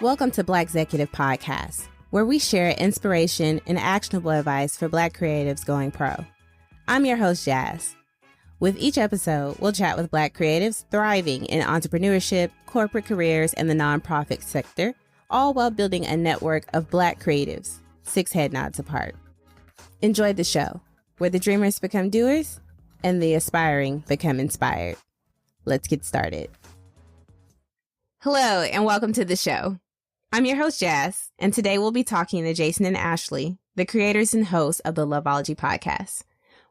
Welcome to Blackxecutive Podcast, where we share inspiration and actionable advice for Black creatives going pro. I'm your host, Jazz. With each episode, we'll chat with Black creatives thriving in entrepreneurship, corporate careers, and the nonprofit sector, all while building a network of Black creatives, 6 head nods apart. Enjoy the show, where the dreamers become doers and the aspiring become inspired. Let's get started. Hello, and welcome to the show. I'm your host, Jazz, and today we'll be talking to Jason and Ashley, the creators and hosts of the Loveology podcast.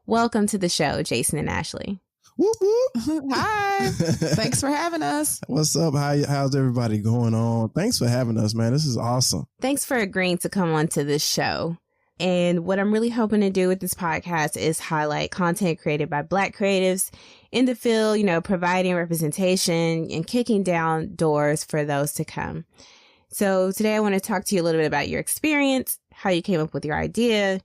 Welcome to the show, Jason and Ashley. Whoop, whoop. Hi. Thanks for having us. What's up? How's everybody going on? Thanks for having us, man. This is awesome. Thanks for agreeing to come on to this show. And what I'm really hoping to do with this podcast is highlight content created by Black creatives in the field, providing representation and kicking down doors for those to come. So today I want to talk to you a little bit about your experience, how you came up with your idea,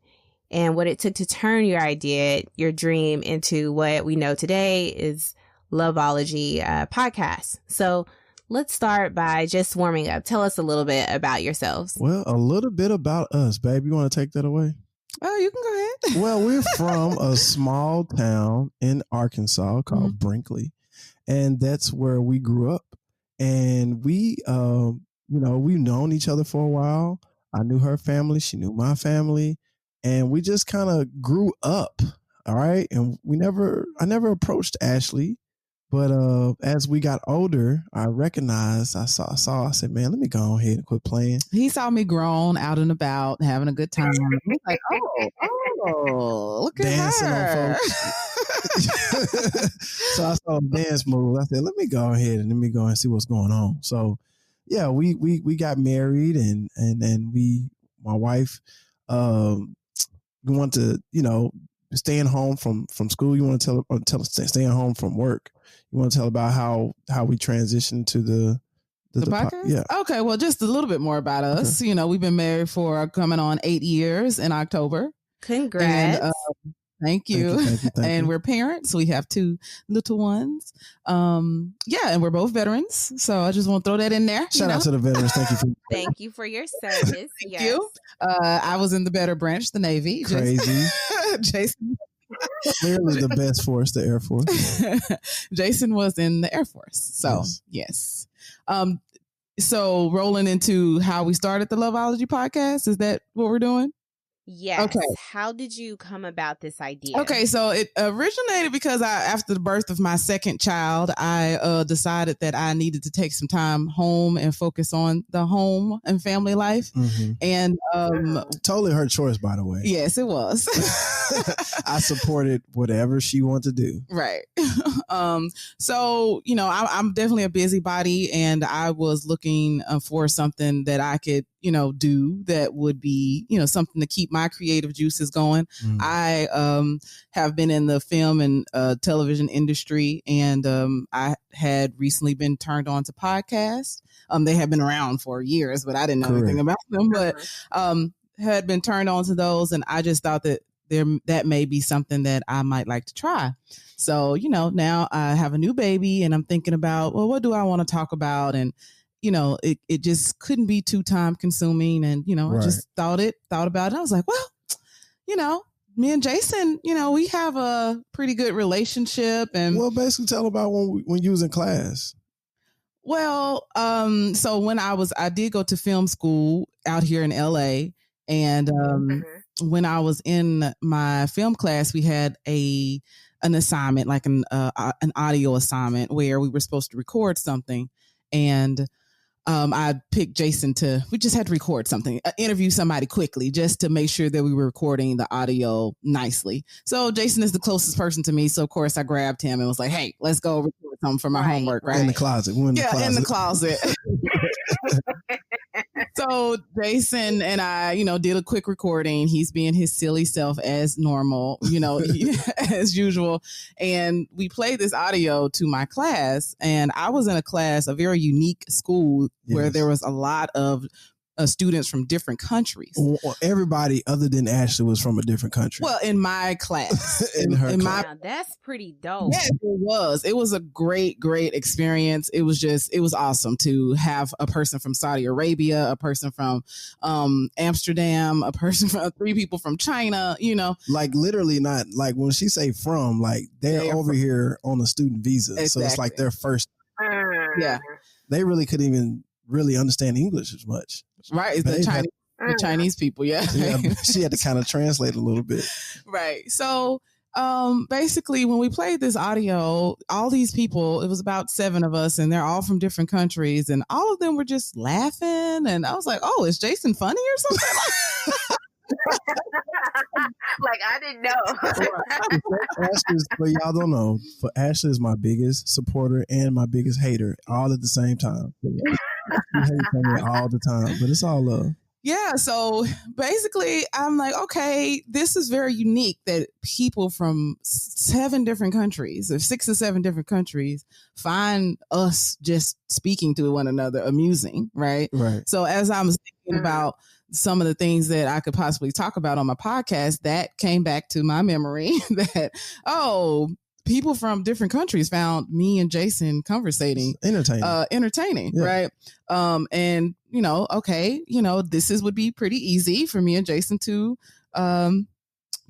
and what it took to turn your idea, your dream, into what we know today is Loveology podcast. So let's start by just warming up. Tell us a little bit about yourselves. Well, a little bit about us, babe. You want to take that away? Oh, you can go ahead. Well, we're from a small town in Arkansas called Brinkley, and that's where we grew up. And we, we've known each other for a while. I knew her family. She knew my family. And we just kind of grew up. All right. And I never approached Ashley. But as we got older, I said, man, let me go ahead and quit playing. He saw me grown, out and about, having a good time. He's like, oh, look at dancing her. on folks. So I saw a dance move. I said, let me go and see what's going on. So yeah, we got married and my wife, we want to, staying home from school. You want to tell staying home from work. You want to tell about how we transitioned to the podcast? Yeah. Okay. Well, just a little bit more about us. Okay. We've been married for coming on 8 years in October. Congrats. And, Thank you. Thank you. And we're parents. We have 2 little ones. And we're both veterans. So I just want to throw that in there. Shout out to the veterans. Thank you for your service. Thank you. I was in the better branch, the Navy. Crazy. Jason. Clearly the best force, the Air Force. Jason was in the Air Force. So, yes. So rolling into how we started the Loveology podcast, is that what we're doing? Yes. Okay. How did you come about this idea? Okay, so it originated because after the birth of my second child, I decided that I needed to take some time home and focus on the home and family life. Mm-hmm. And totally her choice, by the way. Yes, it was. I supported whatever she wanted to do. Right. So, I'm definitely a busybody, and I was looking for something that I could, do that would be, something to keep my creative juices going. I have been in the film and television industry, and I had recently been turned on to podcasts. They have been around for years, but I didn't know anything about them, but had been turned on to those. And I just thought that that may be something that I might like to try. So, now I have a new baby, and I'm thinking about, well, what do I want to talk about? And it just couldn't be too time consuming. And, I just thought about it. I was like, well, me and Jason, we have a pretty good relationship. And well, basically tell about when you was in class. Well, so when I did go to film school out here in LA, and when I was in my film class, we had an assignment, like an audio assignment, where we were supposed to record something. And I picked Jason we just had to record something, interview somebody quickly, just to make sure that we were recording the audio nicely. So Jason is the closest person to me. So of course I grabbed him and was like, hey, let's go record something for my homework. Right. In the closet. In the closet. So Jason and I, did a quick recording. He's being his silly self as normal, as usual. And we played this audio to my class. And I was in a very unique school where there was a lot of students from different countries. Well, everybody other than Ashley was from a different country. Well, in my class. in her class. Now, that's pretty dope. Yes, it was. It was a great experience. It was awesome to have a person from Saudi Arabia, a person from Amsterdam, a person from 3 people from China, Like literally not like when she say from, like they're over here on a student visa. Exactly. So it's like their first. Yeah. They really couldn't even really understand English as much. Right. It's the Chinese people. Yeah. She had to kind of translate a little bit. Right. So basically when we played this audio, all these people, it was about 7 of us, and they're all from different countries, and all of them were just laughing, and I was like, oh, is Jason funny or something? Like, I didn't know. But y'all don't know, but Ashley is my biggest supporter and my biggest hater all at the same time. She hates me all the time, but it's all love. Yeah, so basically I'm like, okay, this is very unique that people from 7 different countries, or 6 or 7 different countries, find us just speaking to one another amusing, right? Right. So as I was thinking about some of the things that I could possibly talk about on my podcast, that came back to my memory that, people from different countries found me and Jason conversating entertaining, yeah. Right? And okay, this would be pretty easy for me and Jason to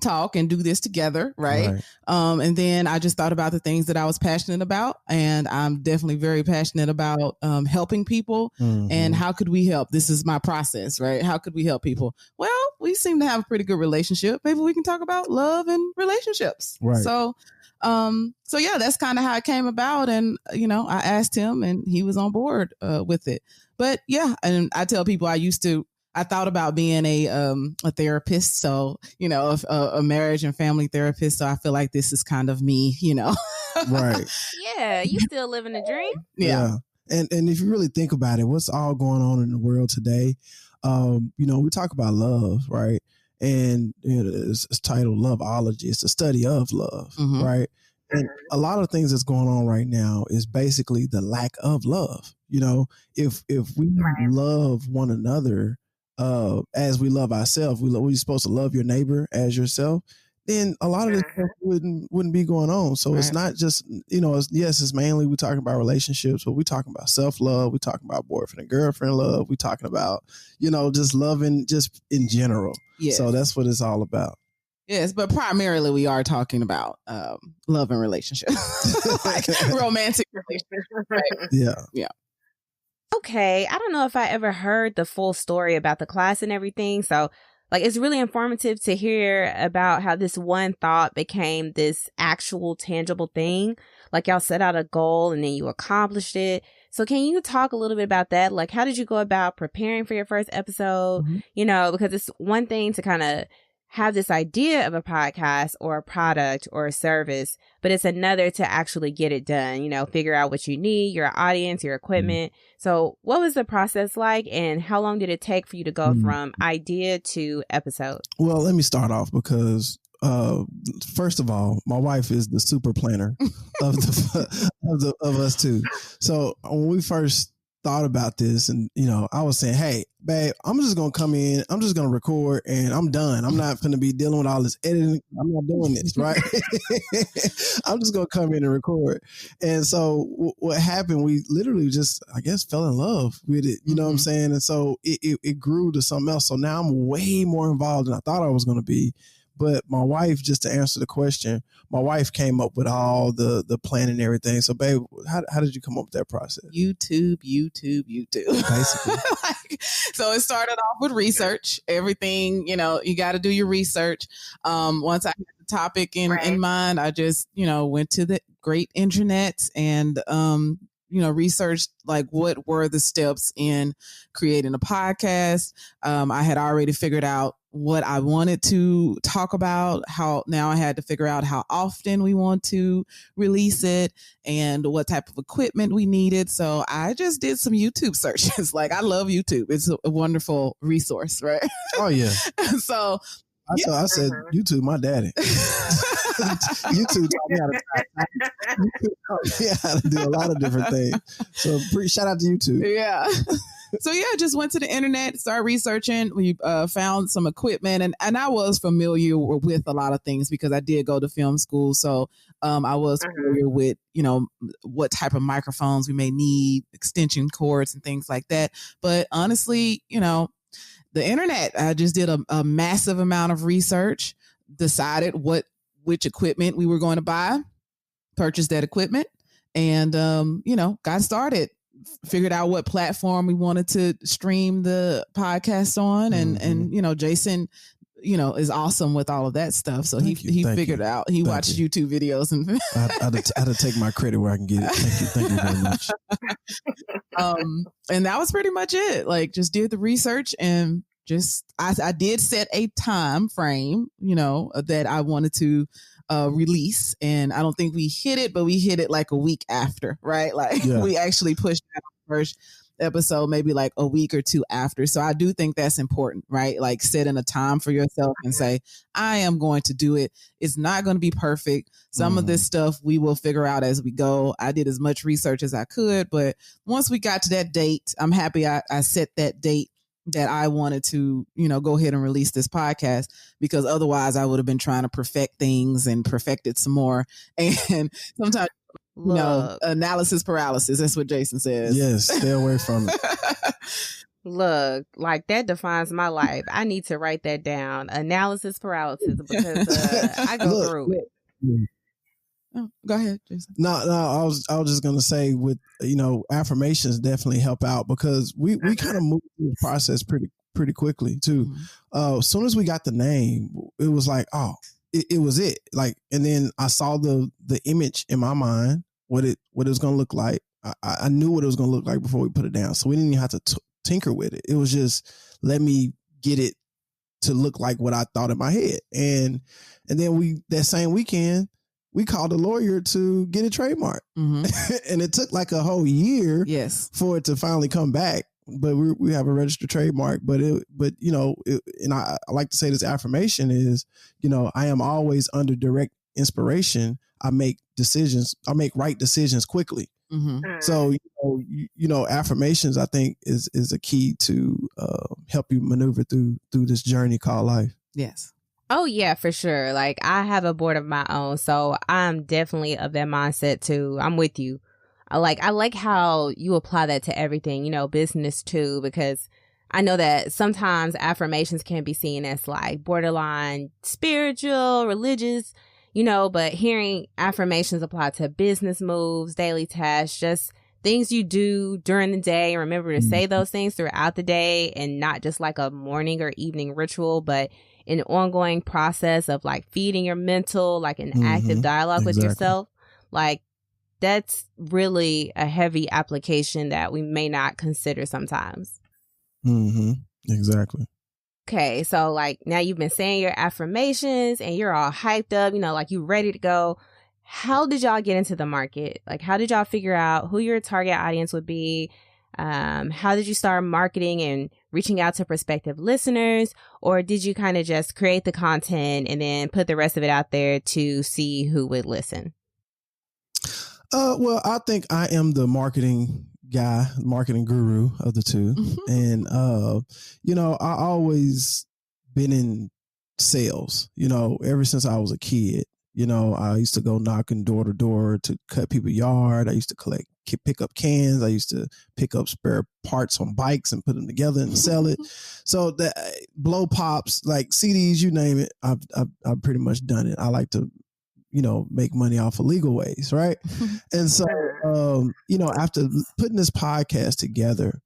talk and do this together, right? And then I just thought about the things that I was passionate about, and I'm definitely very passionate about helping people. And how could we help? This is my process, right? How could we help people? Well, we seem to have a pretty good relationship. Maybe we can talk about love and relationships. Right. So yeah, that's kind of how it came about. And, I asked him and he was on board with it. But yeah, and I tell people I thought about being a therapist. So, a marriage and family therapist. So I feel like this is kind of me, Right. Yeah. You still living the dream. Yeah. And if you really think about it, what's all going on in the world today? We talk about love, right? And it's titled Loveology. It's the study of love, right? And a lot of things that's going on right now is basically the lack of love. If we love one another as we love ourselves, we're supposed to love your neighbor as yourself, then a lot of this stuff wouldn't be going on. So it's not just, it's mainly we're talking about relationships, but we're talking about self-love. We're talking about boyfriend and girlfriend love. We're talking about, just loving just in general. Yes. So that's what it's all about. Yes, but primarily we are talking about love and relationships, like romantic relationships. Right? Yeah. Yeah. Okay. I don't know if I ever heard the full story about the class and everything. So it's really informative to hear about how this one thought became this actual tangible thing. Like y'all set out a goal and then you accomplished it. So can you talk a little bit about that? Like, how did you go about preparing for your first episode? Because it's one thing to kind of have this idea of a podcast or a product or a service, but it's another to actually get it done, figure out what you need, your audience, your equipment. So what was the process like, and how long did it take for you to go from idea to episode? Well, let me start off because first of all, my wife is the super planner of us two. So when we first thought about this, and I was saying, hey babe, I'm just gonna come in, I'm just gonna record, and I'm done. I'm not gonna be dealing with all this editing. I'm not doing this, right? I'm just gonna come in and record. And so what happened, we literally just, I guess, fell in love with it, you know what I'm saying? And so it grew to something else. So now I'm way more involved than I thought I was gonna be. But my wife, just to answer the question, my wife came up with all the plan and everything. So, babe, how did you come up with that process? YouTube. Basically. So it started off with research. Everything, you got to do your research. Once I had the topic in mind, I just, went to the great internet and, researched like what were the steps in creating a podcast. I had already figured out what I wanted to talk about, now I had to figure out how often we want to release it and what type of equipment we needed. So I just did some YouTube searches. I love YouTube. It's a wonderful resource, right? Oh, yeah. So I said, YouTube, my daddy. YouTube taught me how to do a lot of different things. So shout out to YouTube. Yeah. So yeah, just went to the internet, started researching. We found some equipment, and I was familiar with a lot of things because I did go to film school. So I was familiar with, what type of microphones we may need, extension cords and things like that. But honestly, the internet, I just did a massive amount of research, decided which equipment we were going to buy, purchased that equipment, and, got started. Figured out what platform we wanted to stream the podcast on, and Jason, is awesome with all of that stuff. So he figured it out. He watched YouTube videos, and I had to take my credit where I can get it. Thank you very much. And that was pretty much it. Like, just did the research, and I did set a time frame, that I wanted to release, and I don't think we hit it, but we hit it like a week after, right? Like we actually pushed out the first episode maybe like a week or two after. So I do think that's important, right? Like setting a time for yourself and say, I am going to do it. It's not going to be perfect. Some of this stuff we will figure out as we go. I did as much research as I could, but once we got to that date, I'm happy I set that date that I wanted to, go ahead and release this podcast, because otherwise I would have been trying to perfect things and perfect it some more. And sometimes, analysis paralysis. That's what Jason says. Yes, stay away from it. Look, like that defines my life. I need to write that down. Analysis paralysis, because I go through it. Oh, go ahead, Jason. No, I was just gonna say, with affirmations definitely help out, because we kind of moved through the process pretty quickly too. As soon as we got the name, it was like, oh, it was it. Like, and then I saw the image in my mind, what it was gonna look like. I knew what it was gonna look like before we put it down, so we didn't even have to tinker with it. It was just, let me get it to look like what I thought in my head, and then that same weekend, we called a lawyer to get it trademarked. And it took like a whole year for it to finally come back. But we have a registered trademark. But and I like to say this affirmation is, I am always under direct inspiration. I make right decisions quickly. So, affirmations, I think, is a key to help you maneuver through this journey called life. Yes. Oh, yeah, for sure. Like, I have a board of my own, so I'm definitely of that mindset, too. I'm with you. I like how you apply that to everything, business, too, because I know that sometimes affirmations can be seen as, like, borderline spiritual, religious, but hearing affirmations apply to business moves, daily tasks, just things you do during the day. Remember to say those things throughout the day, and not just like a morning or evening ritual, but an ongoing process of like feeding your mental, like an active dialogue with yourself. Like, that's really a heavy application that we may not consider sometimes. Exactly. Okay, so like now you've been saying your affirmations and you're all hyped up, like you ready to go. How did y'all get into the market? Like, how did y'all figure out who your target audience would be? How did you start marketing and reaching out to prospective listeners? Or did you kind of just create the content and then put the rest of it out there to see who would listen? Well, I think I am the marketing guy, marketing guru of the two. And, I always been in sales, ever since I was a kid. I used to go knocking door to door to cut people's yard. I used to pick up cans. I used to pick up spare parts on bikes and put them together and sell it. So that blow pops, like CDs, you name it, I've pretty much done it. I like to, make money off of legal ways, right? And so, after putting this podcast together,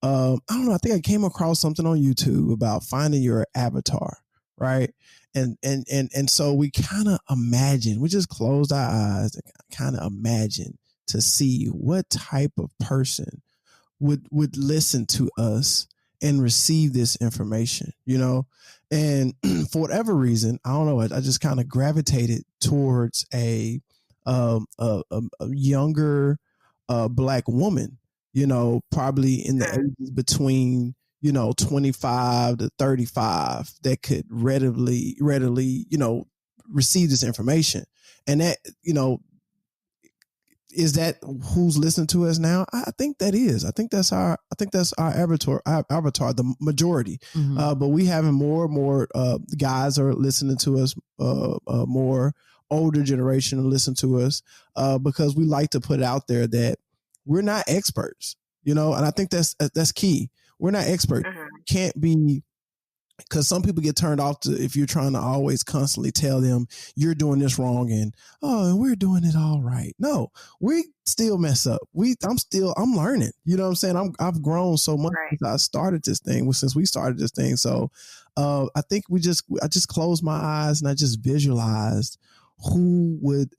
I don't know, I think I came across something on YouTube about finding your avatar, right? And so we kind of imagine, we just closed our eyes and kind of imagine to see what type of person would listen to us and receive this information, and for whatever reason, I don't know, I just kind of gravitated towards a younger Black woman, probably in the ages between 25 to 35, that could readily, receive this information. And that, is that who's listening to us now? I think that is. I think that's our avatar, the majority. But we having more and more guys are listening to us, more older generation listen to us, because we like to put it out there that we're not experts, and I think that's key. We're not experts. Can't be. Because some people get turned off if you're trying to always constantly tell them you're doing this wrong and we're doing it all right. No, we still mess up. I'm learning. You know what I'm saying? I've grown so much since I started this thing. Since we started this thing, so I think I just closed my eyes and I just visualized who would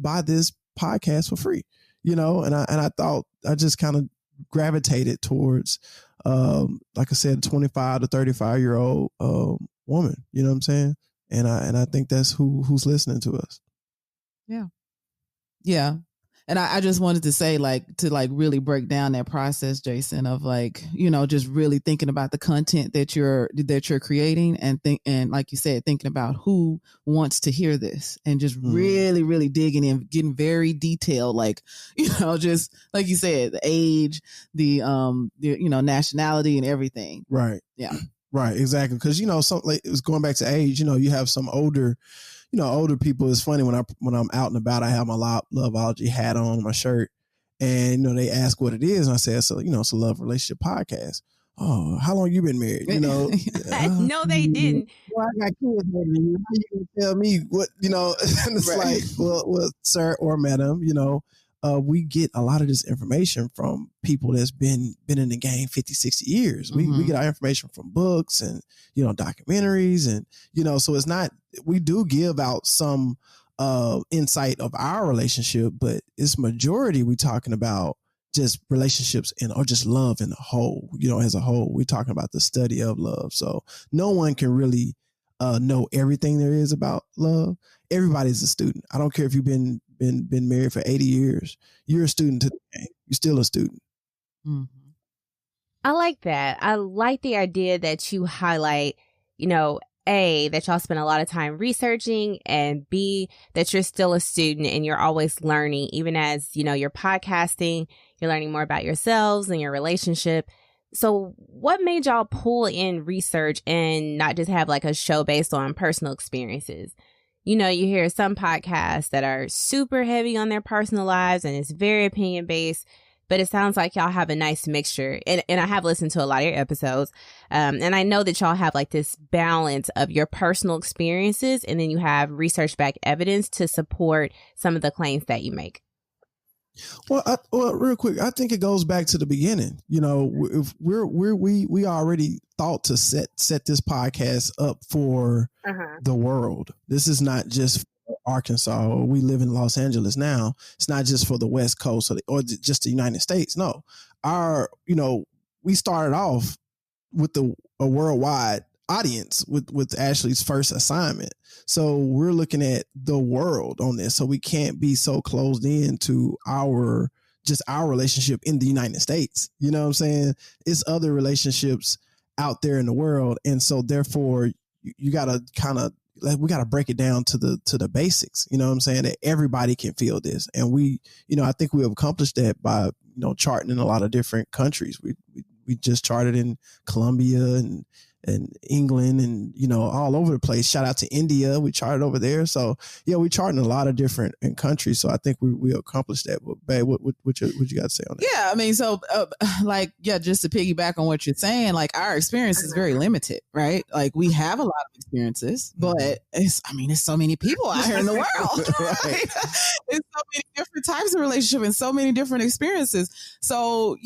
buy this podcast for free. And I thought I just kind of gravitated towards. Like I said, 25 to 35-year-old woman, you know what I'm saying? And I think that's who's listening to us. Yeah. Yeah. And I just wanted to say, to really break down that process, Jason, of just really thinking about the content that you're creating and like you said, thinking about who wants to hear this and just really, really digging in, getting very detailed, just like you said, the age, the nationality and everything. Right. Yeah. Right. Exactly. Because, it was going back to age, you have some older people. It's funny when I'm out and about, I have my Loveology hat on, my shirt, and they ask what it is, and I say it's a love relationship podcast. Oh, how long you been married? No, they didn't. Well, I got kids more than you. How you gonna tell me what? And it's like, well, sir or madam, we get a lot of this information from people that's been in the game 50, 60 years. We get our information from books and, documentaries and, so it's not, we do give out some insight of our relationship, but it's majority we talking about just relationships or just love in a whole, as a whole. We're talking about the study of love. So no one can really know everything there is about love. Everybody's a student. I don't care if you've been married for 80 years. You're a student to the game. You're still a student. I like that. I like the idea that you highlight, A, that y'all spend a lot of time researching, and B, that you're still a student and you're always learning, even as, you're podcasting, you're learning more about yourselves and your relationship. So what made y'all pull in research and not just have a show based on personal experiences? You hear some podcasts that are super heavy on their personal lives and it's very opinion based, but it sounds like y'all have a nice mixture. And I have listened to a lot of your episodes. And I know that y'all have this balance of your personal experiences, and then you have research backed evidence to support some of the claims that you make. Well, real quick, I think it goes back to the beginning. If we already thought to set this podcast up for the world. This is not just for Arkansas. We live in Los Angeles now. It's not just for the West Coast or just the United States. No, we started off with a worldwide audience with Ashley's first assignment. So we're looking at the world on this. So we can't be so closed in to our relationship in the United States. You know what I'm saying? It's other relationships out there in the world. And so therefore you got to we got to break it down to the basics. You know what I'm saying? That everybody can feel this. And we, I think we have accomplished that by, charting in a lot of different countries. We just charted in Colombia and England and, all over the place. Shout out to India. We charted over there. So yeah, we charted in a lot of different countries. So I think we accomplished that. But babe, what you got to say on that? Yeah. I mean, so just to piggyback on what you're saying, our experience is very limited, right? We have a lot of experiences, but it's so many people out here in the world, right? It's so many different types of relationship and so many different experiences. So,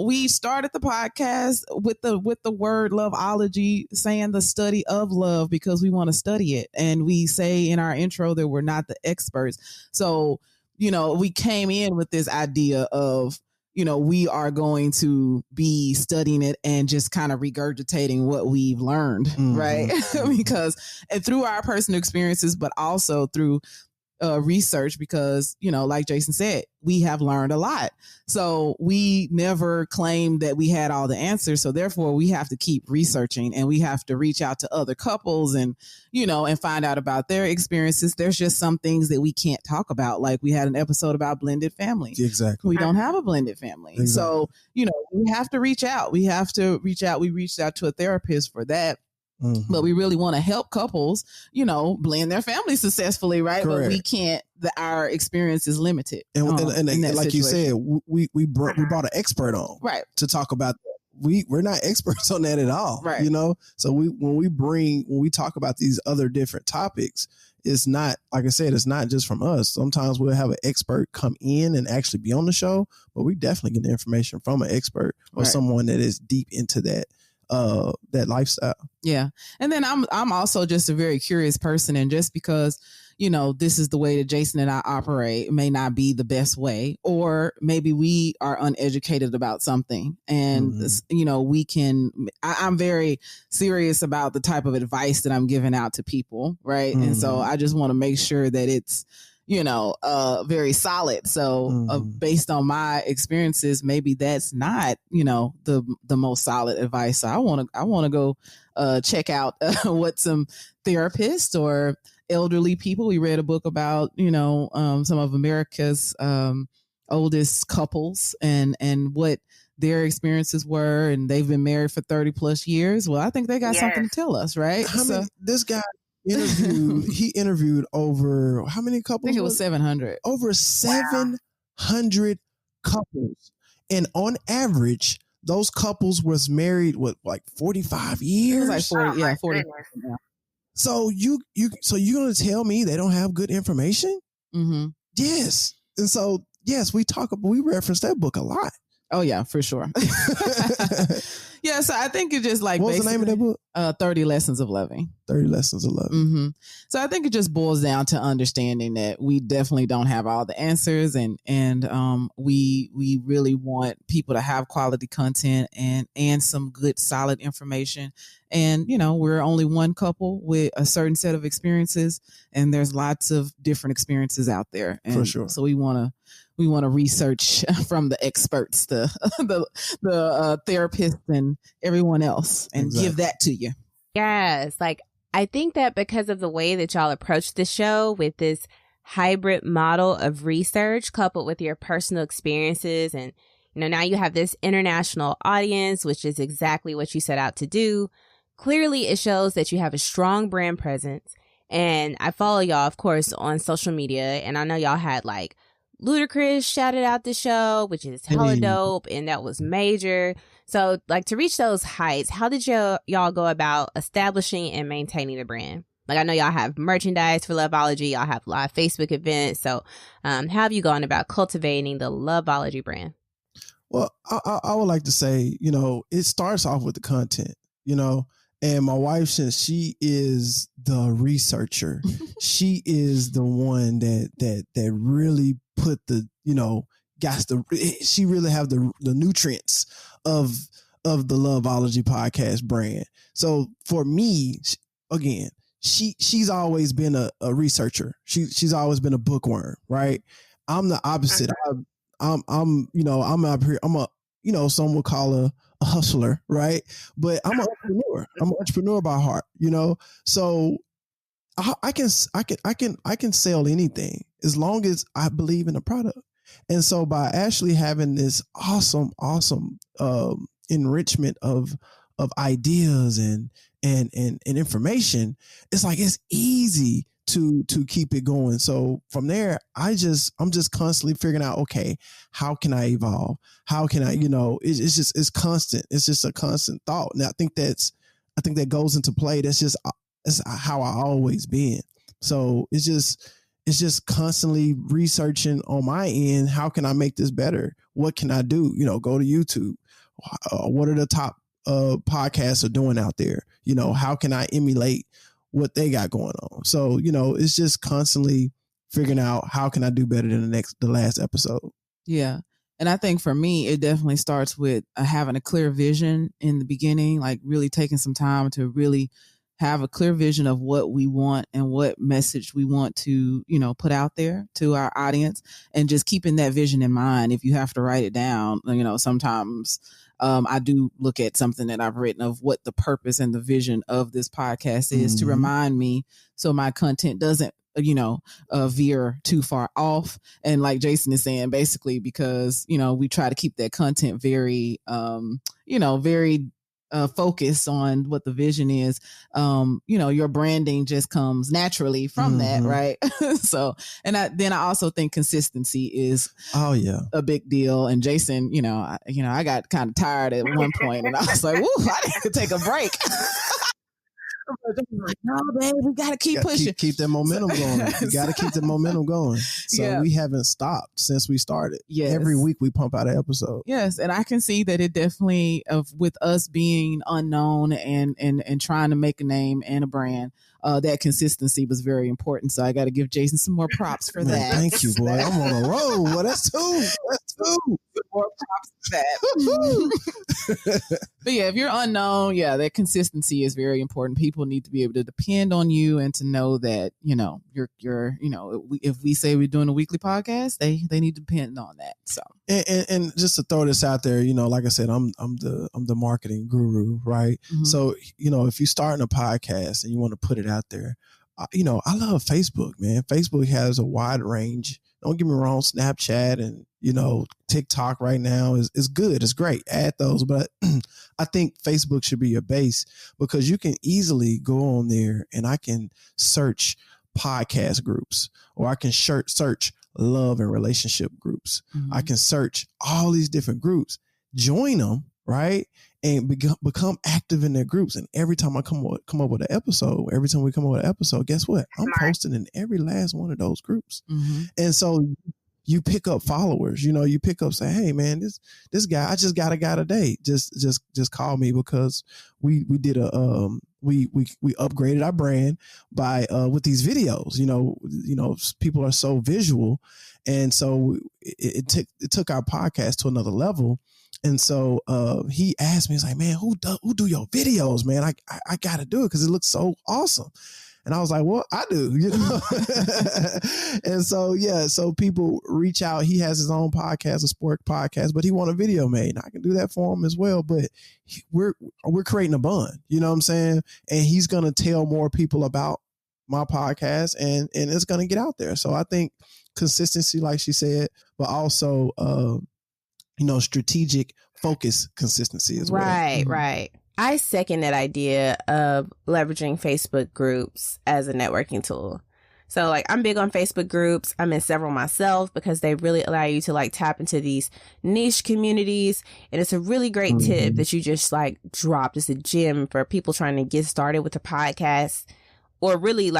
we started the podcast with the word Loveology, saying the study of love, because we want to study it. And we say in our intro that we're not the experts. So, we came in with this idea of, we are going to be studying it and just kind of regurgitating what we've learned, right? Because and through our personal experiences, but also through research because, like Jason said, we have learned a lot. So we never claimed that we had all the answers. So therefore we have to keep researching, and we have to reach out to other couples and, and find out about their experiences. There's just some things that we can't talk about. Like we had an episode about blended family. Exactly. We don't have a blended family. Exactly. So, we have to reach out. We reached out to a therapist for that. Mm-hmm. But we really want to help couples, blend their families successfully, right? Correct. But we can't. Our experience is limited. And like situation. You said, we brought an expert on, right, to talk about that. We're not experts on that at all, right? So when we talk about these other different topics, it's not, like I said, it's not just from us. Sometimes we'll have an expert come in and actually be on the show, but we definitely get the information from an expert or someone that is deep into that lifestyle. Yeah. And then I'm also just a very curious person, and just because this is the way that Jason and I operate, may not be the best way, or maybe we are uneducated about something, and I'm very serious about the type of advice that I'm giving out to people, right? And so I just want to make sure that it's very solid. So based on my experiences, maybe that's not, the most solid advice. So I want to go check out what some therapists or elderly people. We read a book about, some of America's oldest couples and what their experiences were, and they've been married for 30 plus years. Well, I think they got something to tell us, right? This guy he interviewed over how many couples? I think it was 700. Over 700 couples. And on average, those couples was married, like 45 years? It was like 40, 40. Yeah. So you're going to tell me they don't have good information? Mm-hmm. Yes. And so, yes, we reference that book a lot. Oh yeah, for sure. Yeah, so I think it just like, what was the name of that book? 30 Lessons of Loving. 30 Lessons of Loving. Mm-hmm. So I think it just boils down to understanding that we definitely don't have all the answers, and we really want people to have quality content and some good solid information. And we're only one couple with a certain set of experiences, and there's lots of different experiences out there. And for sure. So we want to research from the experts, the therapists and everyone else, and give that to you. Yes. Like, I think that because of the way that y'all approach the show with this hybrid model of research coupled with your personal experiences, and, now you have this international audience, which is exactly what you set out to do. Clearly, it shows that you have a strong brand presence. And I follow y'all, of course, on social media. And I know y'all had like Ludacris shouted out the show, which is hella dope, and that was major. So, like, to reach those heights, how did y'all go about establishing and maintaining the brand? Like, I know y'all have merchandise for Loveology, y'all have live Facebook events. So, how have you gone about cultivating the Loveology brand? Well, I would like to say, it starts off with the content, and my wife, since she is the researcher, she is the one that really put the, she really have the nutrients of the Loveology podcast brand. So for me, again, she's always been a researcher. She's always been a bookworm, right? I'm the opposite. I'm up here. Some would call a hustler, right? But I'm an entrepreneur. I'm an entrepreneur by heart, So I can sell anything as long as I believe in the product. And so by actually having this awesome enrichment of ideas and information, it's like it's easy to keep it going. So from there, I'm just constantly figuring out, okay, how can I evolve? How can I, it's constant. It's just a constant thought. And I think that goes into play. That's how I always been. So it's just constantly researching on my end. How can I make this better? What can I do? Go to YouTube. What are the top podcasts are doing out there? How can I emulate what they got going on? So, it's just constantly figuring out how can I do better than the last episode. Yeah. And I think for me, it definitely starts with having a clear vision in the beginning, like really taking some time to really have a clear vision of what we want and what message we want to, put out there to our audience, and just keeping that vision in mind. If you have to write it down, sometimes I do look at something that I've written of what the purpose and the vision of this podcast is, to remind me, so my content doesn't, veer too far off. And like Jason is saying, basically, because, we try to keep that content very, very focus on what the vision is. Your branding just comes naturally from that, right? So, and I also think consistency is a big deal. And Jason, I got kind of tired at one point, and I was like, "Woo, I need to take a break." Like, no, babe, we gotta keep pushing. Keep that momentum going. You gotta keep the momentum going. So we haven't stopped since we started. Yes. Every week we pump out an episode. Yes, and I can see that it definitely, with us being unknown and trying to make a name and a brand, that consistency was very important. So I got to give Jason some more props for that. Thank you, boy. I'm on a roll. Well, that's two. More props for that. But yeah, if you're unknown, that consistency is very important. People need to be able to depend on you and to know that, you're if we say we're doing a weekly podcast, they need to depend on that. So and just to throw this out there, like I said, I'm the marketing guru, right? So, if you're starting a podcast and you want to put it out there, I love Facebook, man. Facebook has a wide range. Don't get me wrong, Snapchat and, TikTok right now is good. It's great. Add those. But I think Facebook should be your base, because you can easily go on there and I can search podcast groups, or I can search love and relationship groups. I can search all these different groups, join them, right? And become active in their groups. And every time I come up with an episode, every time we come up with an episode, guess what? I'm posting in every last one of those groups. And so you pick up followers, you pick up, say, hey man, this guy, I just got a guy today. Just call me, because we did we upgraded our brand by with these videos. People are so visual, and so it took our podcast to another level. And so he asked me, he's like, man, who do your videos, man? I got to do it because it looks so awesome. And I was like, well, I do, And so, so people reach out. He has his own podcast, a sport podcast, but he want a video made. And I can do that for him as well. But we're creating a bond, you know what I'm saying? And he's going to tell more people about my podcast, and it's going to get out there. So I think consistency, like she said, but also, strategic focus consistency as well. Right. I second that idea of leveraging Facebook groups as a networking tool. So I'm big on Facebook groups. I'm in several myself because they really allow you to tap into these niche communities. And it's a really great tip that you just dropped. It's a gem for people trying to get started with a podcast, or really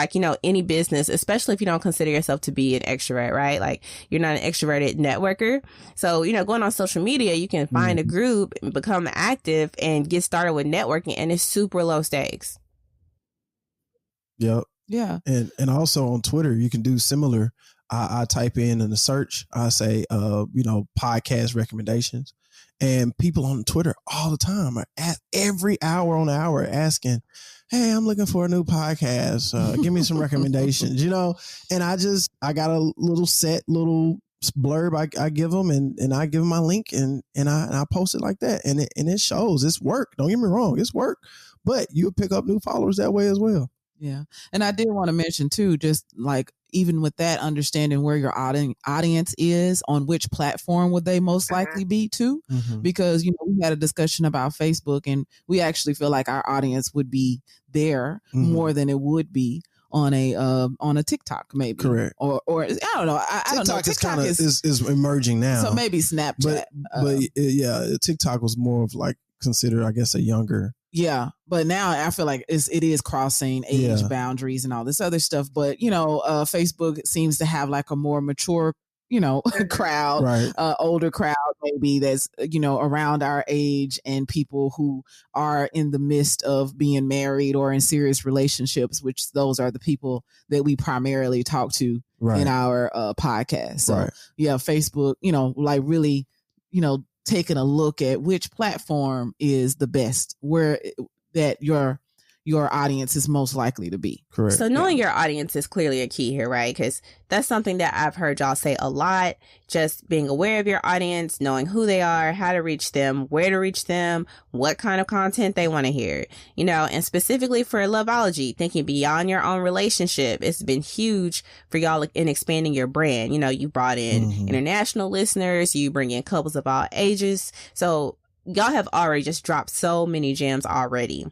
any business, especially if you don't consider yourself to be an extrovert, right? You're not an extroverted networker. So, going on social media, you can find a group and become active and get started with networking, and it's super low stakes. Yep. Yeah. And also on Twitter, you can do similar. I type in the search, I say, podcast recommendations, and people on Twitter all the time are at every hour on the hour asking, hey, I'm looking for a new podcast. Give me some recommendations, and I got a little blurb I give them, and I give them my link, and I post it like that. And it shows it's work. Don't get me wrong. It's work, but you'll pick up new followers that way as well. Yeah. And I did want to mention too, just even with that, understanding where your audience is, on which platform would they most likely be to, because, we had a discussion about Facebook, and we actually feel like our audience would be there more than it would be on a TikTok, maybe. Correct. Or I don't know. I don't know. TikTok is emerging now. So maybe Snapchat. But TikTok was more of considered, I guess, a younger. Yeah, but now I feel like it is crossing age boundaries and all this other stuff. But Facebook seems to have a more mature, crowd, right. Older crowd maybe that's around our age, and people who are in the midst of being married or in serious relationships, which those are the people that we primarily talk to in our podcast. So Facebook, really, taking a look at which platform is the best, where that your your audience is most likely to be. Correct. So knowing your audience is clearly a key here, right? Because that's something that I've heard y'all say a lot. Just being aware of your audience, knowing who they are, how to reach them, where to reach them, what kind of content they want to hear, and specifically for Loveology, thinking beyond your own relationship. It's been huge for y'all in expanding your brand. You brought in international listeners, you bring in couples of all ages. So y'all have already just dropped so many gems already.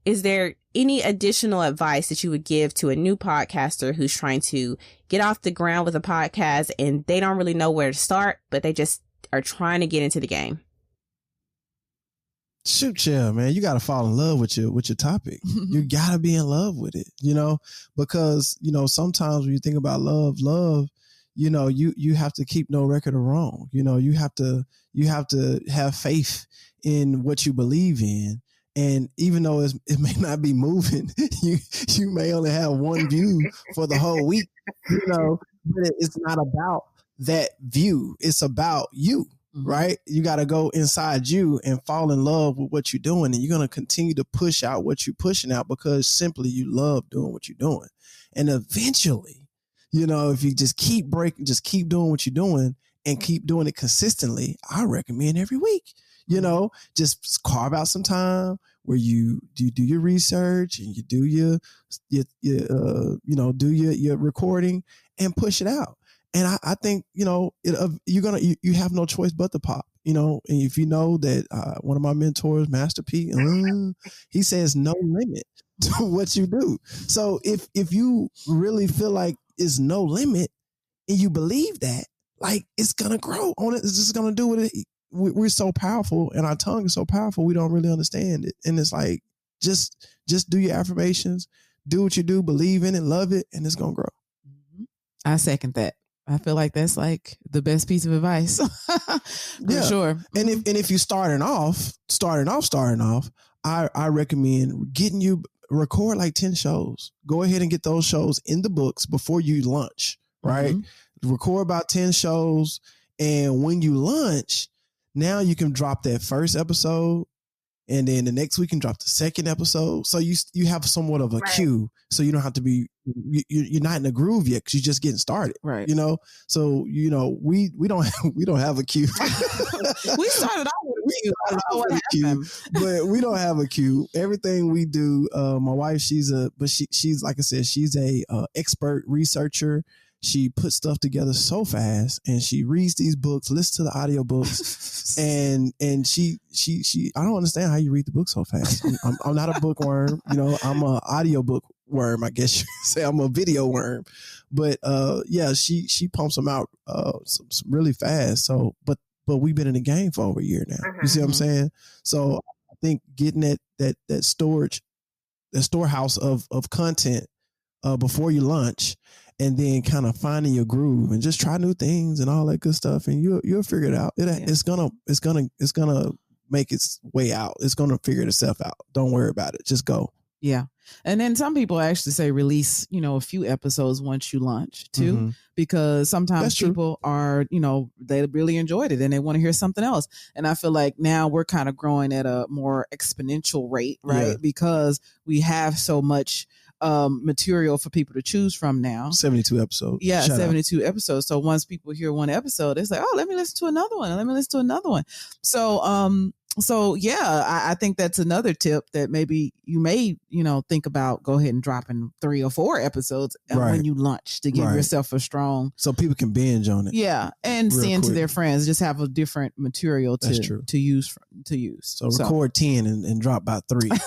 Is there any additional advice that you would give to a new podcaster who's trying to get off the ground with a podcast and they don't really know where to start, but they just are trying to get into the game? Shoot, yeah, man, you got to fall in love with your topic. You got to be in love with it, because, sometimes when you think about love, you have to keep no record of wrong. You have to have faith in what you believe in. And even though it may not be moving, you may only have one view for the whole week, but it's not about that view. It's about you, right? You got to go inside you and fall in love with what you're doing. And you're going to continue to push out what you're pushing out because simply you love doing what you're doing. And eventually, if you just keep doing what you're doing and keep doing it consistently, I recommend every week. Just carve out some time where you do your research and you do your recording and push it out. And I think, you have no choice but to pop, and if you know that one of my mentors, Master P, he says no limit to what you do. So if you really feel like it's no limit and you believe that, like, it's going to grow on it. It's just going to do what we're so powerful and our tongue is so powerful. We don't really understand it. And it's like, just do your affirmations, do what you do, believe in it, love it, and it's going to grow. I second that. I feel like that's like the best piece of advice. For sure. And if you starting off, I recommend record like 10 shows. Go ahead and get those shows in the books before you launch, right? Record about 10 shows. And when you launch, now you can drop that first episode, and then the next week you can drop the second episode. So you have somewhat of a cue, so you don't have to be you're not in the groove yet because you're just getting started, right? So we don't have a cue. We started out with a cue, but we don't have a cue. Everything we do, my wife, she's like I said, she's a expert researcher. She puts stuff together so fast, and she reads these books, listens to the audio books, and she I don't understand how you read the book so fast. I'm not a bookworm, I'm an audio book worm, I guess you could say. I'm a video worm, but she pumps them out some really fast. So, but we've been in the game for over a year now. You see what I'm saying? So I think getting that storehouse of content before you launch, and then kind of finding your groove and just try new things and all that good stuff, and you'll figure it out. It's gonna make its way out. It's gonna figure itself out. Don't worry about it. Just go. Yeah. And then some people actually say release, a few episodes once you launch too, because sometimes people are, they really enjoyed it and they want to hear something else. And I feel like now we're kind of growing at a more exponential rate, right? Yeah. Because we have so much material for people to choose from now. 72 episodes. Yeah, 72 episodes. So once people hear one episode, it's like, oh, let me listen to another one. Let me listen to another one. So yeah, I think that's another tip that maybe you may, think about. Go ahead and dropping 3 or 4 episodes when you launch to give yourself a strong, so people can binge on it. Yeah, and send to their friends. Just have a different material to use. So record 10 and drop about 3, and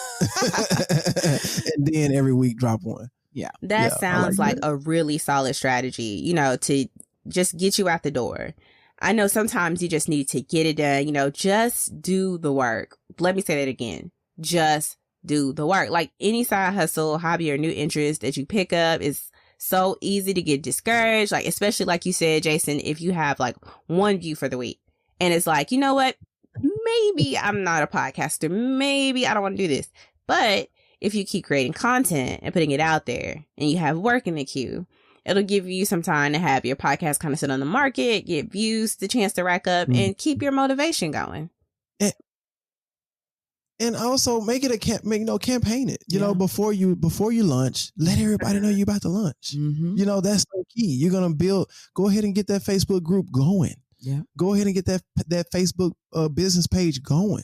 then every week drop 1. Yeah, that sounds like a really solid strategy. To just get you out the door. I know sometimes you just need to get it done, just do the work. Let me say that again. Just do the work. Like any side hustle, hobby, or new interest that you pick up is so easy to get discouraged. Like, especially like you said, Jason, if you have like one view for the week and it's like, you know what? Maybe I'm not a podcaster. Maybe I don't want to do this. But if you keep creating content and putting it out there and you have work in the queue, it'll give you some time to have your podcast kind of sit on the market, get views, the chance to rack up, and keep your motivation going. And also make it campaign it, before you lunch, let everybody know you about to lunch. Mm-hmm. That's the key. You're going to go ahead and get that Facebook group going. Yeah. Go ahead and get that Facebook business page going.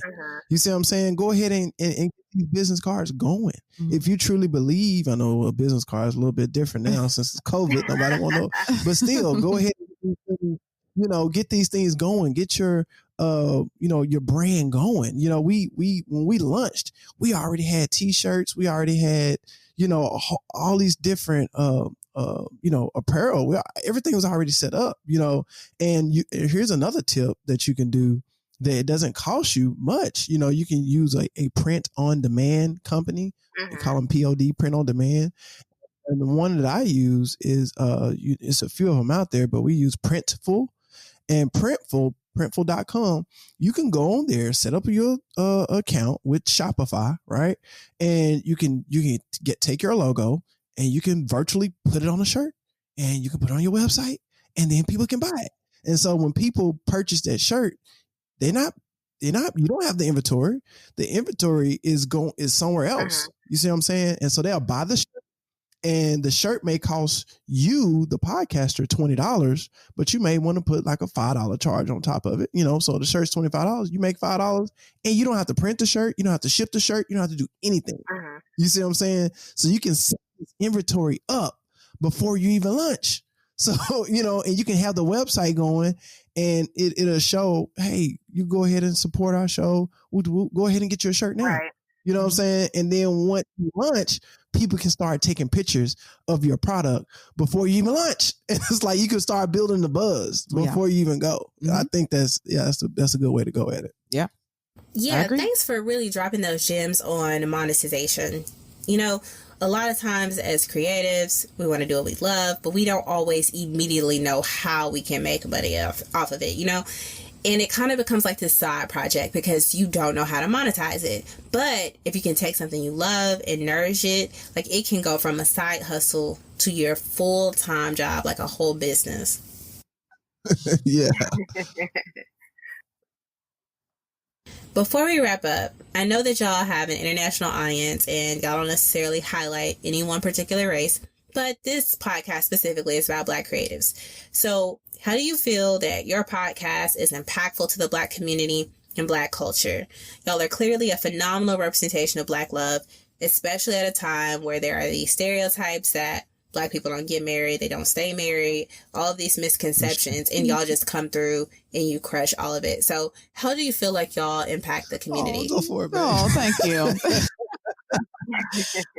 You see what I'm saying? Go ahead and get these business cards going. If you truly believe, I know a business card is a little bit different now since it's COVID. Nobody won't know, but still, go ahead and get these things going. Get your your brand going. When we launched, we already had T-shirts. We already had all these different apparel. Everything was already set up. And here's another tip that you can do that it doesn't cost you much. You can use a print on demand company. They call them POD, print on demand. And the one that I use is it's a few of them out there, but we use Printful. And Printful.com, you can go on there, set up your account with Shopify, right? And you can take your logo and you can virtually put it on a shirt and you can put it on your website and then people can buy it. And so when people purchase that shirt, you don't have the inventory. The inventory is somewhere else. You see what I'm saying? And so they'll buy the shirt. And the shirt may cost you, the podcaster, $20, but you may want to put like a $5 charge on top of it. So the shirt's $25. You make $5, and you don't have to print the shirt. You don't have to ship the shirt. You don't have to do anything. You see what I'm saying? So you can set this inventory up before you even launch. So, and you can have the website going, and it'll show, hey, you go ahead and support our show. We'll go ahead and get your shirt now. Right. You know what I'm saying? And then once you launch, people can start taking pictures of your product before you even launch. And it's like you can start building the buzz before you even go. I think that's a good way to go at it. Yeah. Yeah. Thanks for really dropping those gems on monetization. A lot of times as creatives, we want to do what we love, but we don't always immediately know how we can make money off of it, And it kind of becomes like this side project because you don't know how to monetize it. But if you can take something you love and nourish it, like it can go from a side hustle to your full-time job, like a whole business. Yeah. Before we wrap up, I know that y'all have an international audience and y'all don't necessarily highlight any one particular race, but this podcast specifically is about Black creatives. So how do you feel that your podcast is impactful to the Black community and Black culture? Y'all are clearly a phenomenal representation of Black love, especially at a time where there are these stereotypes that Black people don't get married, they don't stay married, all of these misconceptions, and y'all just come through and you crush all of it. So how do you feel like y'all impact the community? Go for it, baby. Oh, thank you.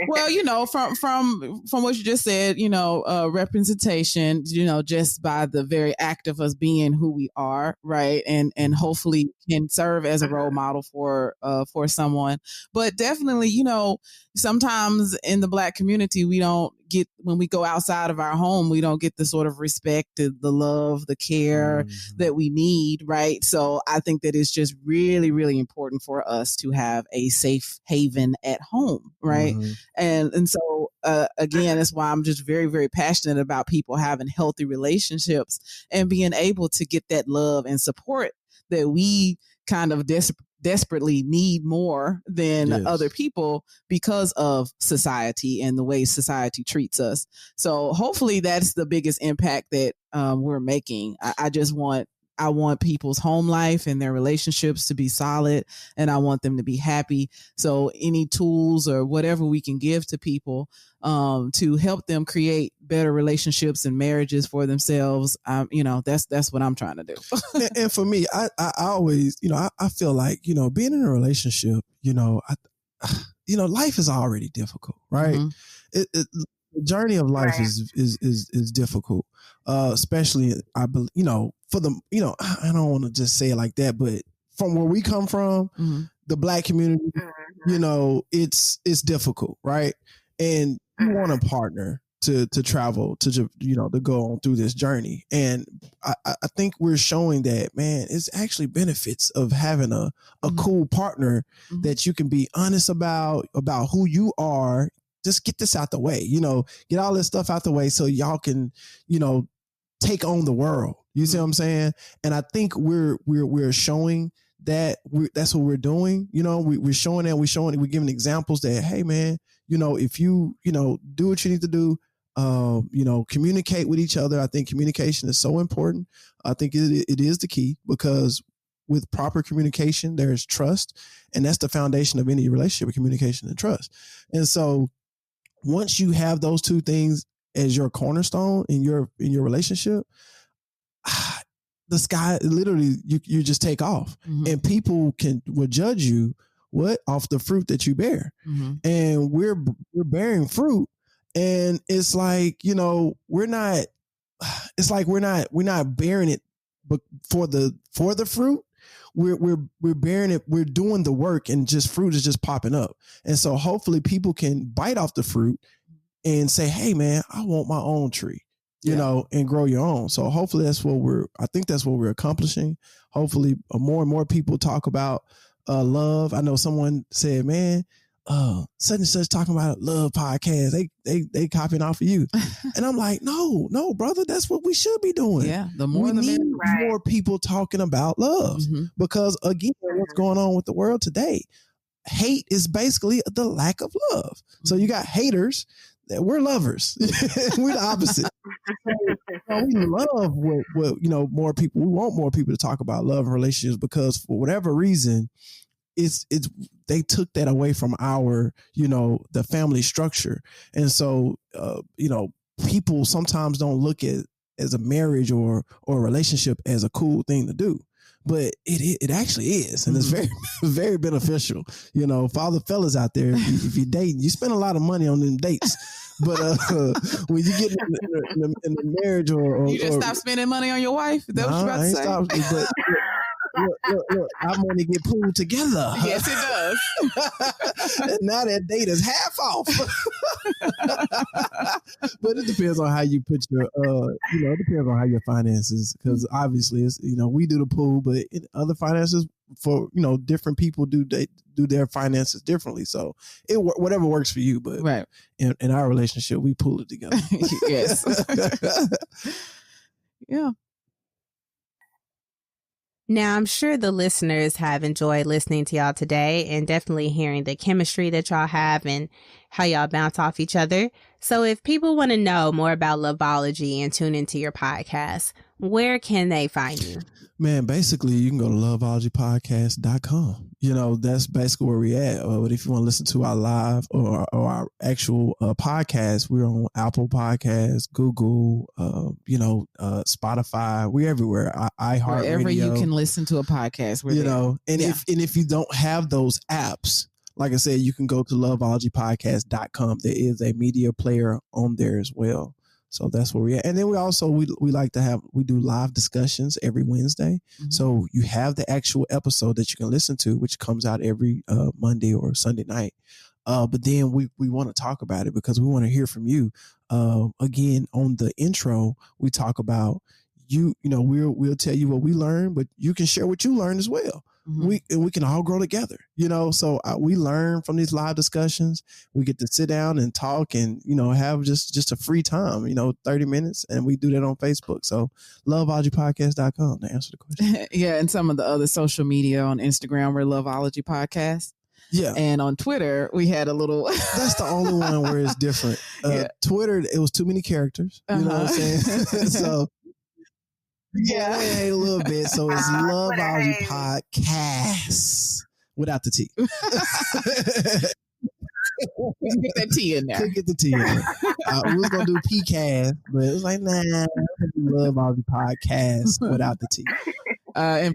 Well, from what you just said, representation, just by the very act of us being who we are, right, and hopefully can serve as a role model for someone. But definitely, sometimes in the Black community, we don't get, when we go outside of our home, we don't get the sort of respect, the love, the care that we need, right? So I think that it's just really, really important for us to have a safe haven at home, right? And so again, that's why I'm just very, very passionate about people having healthy relationships and being able to get that love and support that we kind of desperately need more than other people because of society and the way society treats us. So hopefully that's the biggest impact that we're making. I want people's home life and their relationships to be solid, and I want them to be happy. So any tools or whatever we can give to people to help them create better relationships and marriages for themselves, that's what I'm trying to do. and for me, I always, I feel like, being in a relationship, life is already difficult, right? The journey of life is difficult, especially I don't want to just say it like that, but from where we come from, the Black community, it's difficult, right? And you want a partner to travel to go on through this journey, and I think we're showing that, man, it's actually benefits of having a cool partner that you can be honest about who you are. Just get this out the way, get all this stuff out the way so y'all can, take on the world. You see what I'm saying? And I think we're showing that's what we're doing. We're showing that, we're giving examples that, hey man, if you, do what you need to do, communicate with each other. I think communication is so important. I think it is the key, because with proper communication, there is trust, and that's the foundation of any relationship, communication and trust. And so once you have those two things as your cornerstone in your relationship, the sky literally, you just take off, and people will judge you off the fruit that you bear. And we're bearing fruit, and it's like, we're not bearing it, but for the fruit, we're bearing it, we're doing the work, and just fruit is just popping up. And so hopefully people can bite off the fruit and say, hey man, I want my own tree. And grow your own. So hopefully that's what we're accomplishing. Hopefully more and more people talk about love. I know someone said, man, such and such talking about love podcast. They copying off of you. And I'm like, no, brother, that's what we should be doing. Yeah. The more we need more people talking about love, because again, what's going on with the world today? Hate is basically the lack of love. So you got haters. We're lovers. We're the opposite. We love what more people. We want more people to talk about love and relationships, because for whatever reason, it's they took that away from our the family structure. And so people sometimes don't look at as a marriage or a relationship as a cool thing to do. But it actually is, and it's very, very beneficial. For all the fellas out there, if you're dating, you spend a lot of money on them dates. But when you get in the marriage, or you just stop spending money on your wife. Is that what you're about to say? Stop, but look, our money get pooled together. Yes, it does. And now that date is half off. But it depends on how you put your, it depends on how your finances, because obviously it's, we do the pool, but other finances for, different people do their finances differently. So whatever works for you, but right. In our relationship, we pool it together. Yes. Yeah. Now, I'm sure the listeners have enjoyed listening to y'all today, and definitely hearing the chemistry that y'all have and how y'all bounce off each other. So if people want to know more about Loveology and tune into your podcast, where can they find you? Man, basically, you can go to loveologypodcast.com. That's basically where we're at. But if you want to listen to our live or our actual podcast, we're on Apple Podcasts, Google, Spotify. We're everywhere. iHeartRadio. Wherever you can listen to a podcast. If you don't have those apps, like I said, you can go to loveologypodcast.com. There is a media player on there as well. So that's where we're at. And then we also, we like to we do live discussions every Wednesday. So you have the actual episode that you can listen to, which comes out every Monday or Sunday night. But then we want to talk about it, because we want to hear from you. Again, on the intro, we talk about we'll tell you what we learned, but you can share what you learned as well. We can all grow together, so we learn from these live discussions. We get to sit down and talk and, have just a free time, 30 minutes. And we do that on Facebook. So loveologypodcast.com to answer the question. Yeah. And some of the other social media on Instagram, we're Loveology Podcast. Yeah. And on Twitter, we had a little. That's the only one where it's different. Twitter, it was too many characters. You know what I'm saying? So. Yeah, a little bit. So it's Loveology Podcast without the T. Get that T in there. Could get the T in there. We was gonna do PCast, but it was like, nah, Loveology Podcast without the T. And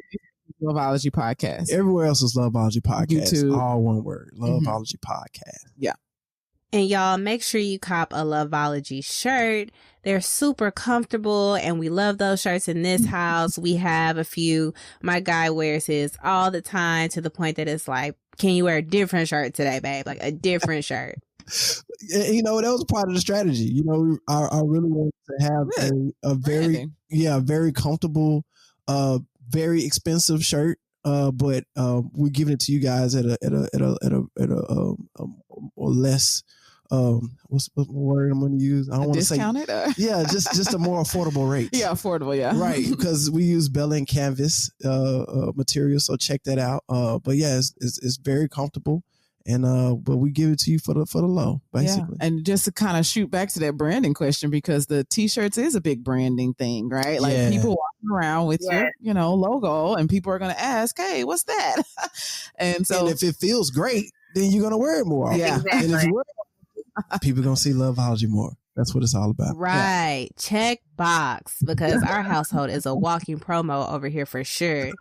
Loveology Podcast. Everywhere else is Loveology Podcast. YouTube. All one word. Loveology Podcast. Yeah. And y'all, make sure you cop a Loveology shirt. They're super comfortable, and we love those shirts in this house. We have a few. My guy wears his all the time, to the point that it's like, can you wear a different shirt today, babe? Like a different shirt. That was part of the strategy. I really wanted to have a very comfortable, very expensive shirt. But we're giving it to you guys at a less what's the word I'm going to use? I don't want to say discounted. Yeah, just a more affordable rate. Yeah, affordable. Yeah, right. Because we use Bella and Canvas material, so check that out. But yeah, it's very comfortable. And but we give it to you for the low, basically. Yeah. And just to kind of shoot back to that branding question, because the t-shirts is a big branding thing, right? Like people walking around with your, logo, and people are going to ask, "Hey, what's that?" And so, and if it feels great, then you're going to wear it more. Yeah, exactly. And if you wear it, people are going to see Loveology more. That's what it's all about. Right. Yeah. Check box, because our household is a walking promo over here for sure.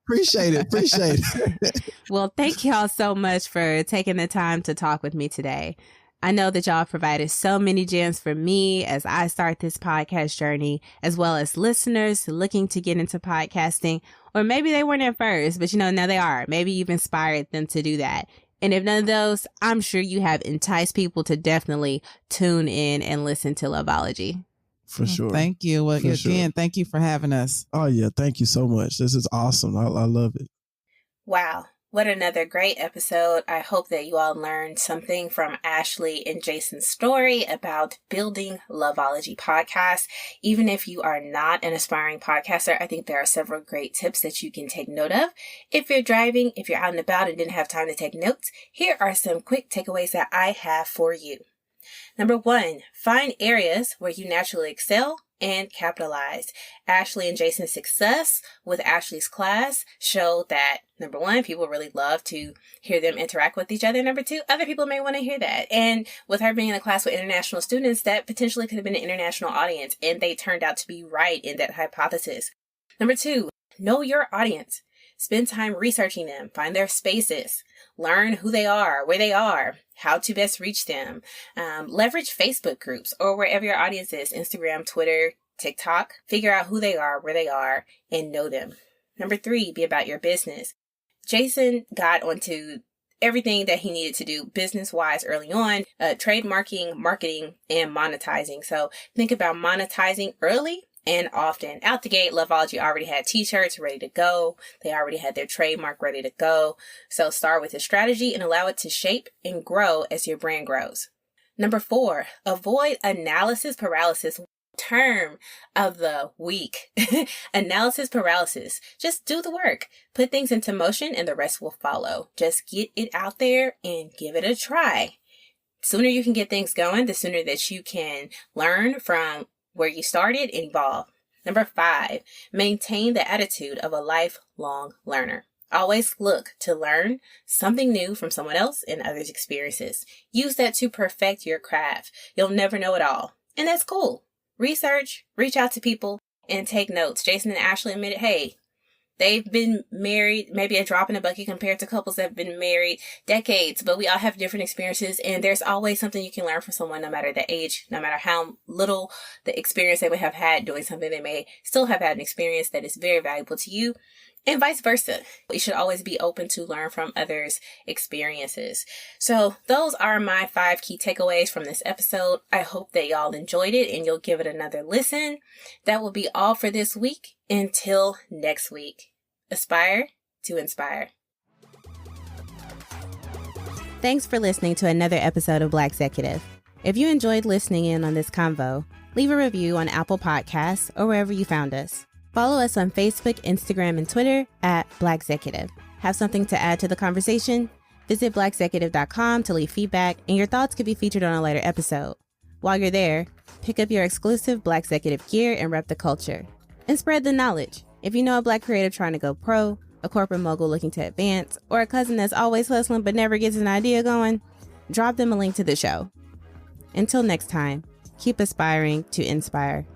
Appreciate it. Well, thank y'all so much for taking the time to talk with me today. I know that y'all provided so many gems for me as I start this podcast journey, as well as listeners looking to get into podcasting, or maybe they weren't at first, but now they are. Maybe you've inspired them to do that. And if none of those, I'm sure you have enticed people to definitely tune in and listen to Loveology. For sure. Thank you. Well, again, thank you for having us. Oh, yeah. Thank you so much. This is awesome. I love it. Wow. What another great episode. I hope that you all learned something from Ashley and Jason's story about building Loveology podcast. Even if you are not an aspiring podcaster, I think there are several great tips that you can take note of. If you're driving, if you're out and about and didn't have time to take notes, here are some quick takeaways that I have for you. Number 1, find areas where you naturally excel and capitalize. Ashley and Jason's success with Ashley's class showed that, number 1, people really love to hear them interact with each other. Number 2, other people may want to hear that. And with her being in a class with international students, that potentially could have been an international audience, and they turned out to be right in that hypothesis. Number 2, know your audience. Spend time researching them, find their spaces, learn who they are, where they are, how to best reach them. Leverage Facebook groups or wherever your audience is, Instagram, Twitter, TikTok. Figure out who they are, where they are, and know them. Number 3, be about your business. Jason got onto everything that he needed to do business-wise early on, trademarking, marketing, and monetizing. So think about monetizing early and often. Out the gate, Loveology already had t-shirts ready to go. They already had their trademark ready to go. So start with a strategy and allow it to shape and grow as your brand grows. Number 4, avoid analysis paralysis. Term of the week. Analysis paralysis. Just do the work. Put things into motion and the rest will follow. Just get it out there and give it a try. Sooner you can get things going, the sooner that you can learn from where you started and evolve. Number 5, maintain the attitude of a lifelong learner. Always look to learn something new from someone else and others' experiences. Use that to perfect your craft. You'll never know it all, and that's cool. Research, reach out to people, and take notes. Jason and Ashley admitted, hey, they've been married, maybe a drop in the bucket compared to couples that have been married decades, but we all have different experiences, and there's always something you can learn from someone, no matter the age, no matter how little the experience they would have had doing something. They may still have had an experience that is very valuable to you, and vice versa. You should always be open to learn from others' experiences. So those are my 5 key takeaways from this episode. I hope that y'all enjoyed it and you'll give it another listen. That will be all for this week. Until next week, aspire to inspire. Thanks for listening to another episode of Blackxecutive. If you enjoyed listening in on this convo, leave a review on Apple Podcasts or wherever you found us. Follow us on Facebook, Instagram, and Twitter at Blackxecutive. Have something to add to the conversation? Visit blackxecutive.com to leave feedback, and your thoughts could be featured on a later episode. While you're there, pick up your exclusive Blackxecutive gear and rep the culture. And spread the knowledge. If you know a Black creative trying to go pro, a corporate mogul looking to advance, or a cousin that's always hustling but never gets an idea going, drop them a link to the show. Until next time, keep aspiring to inspire.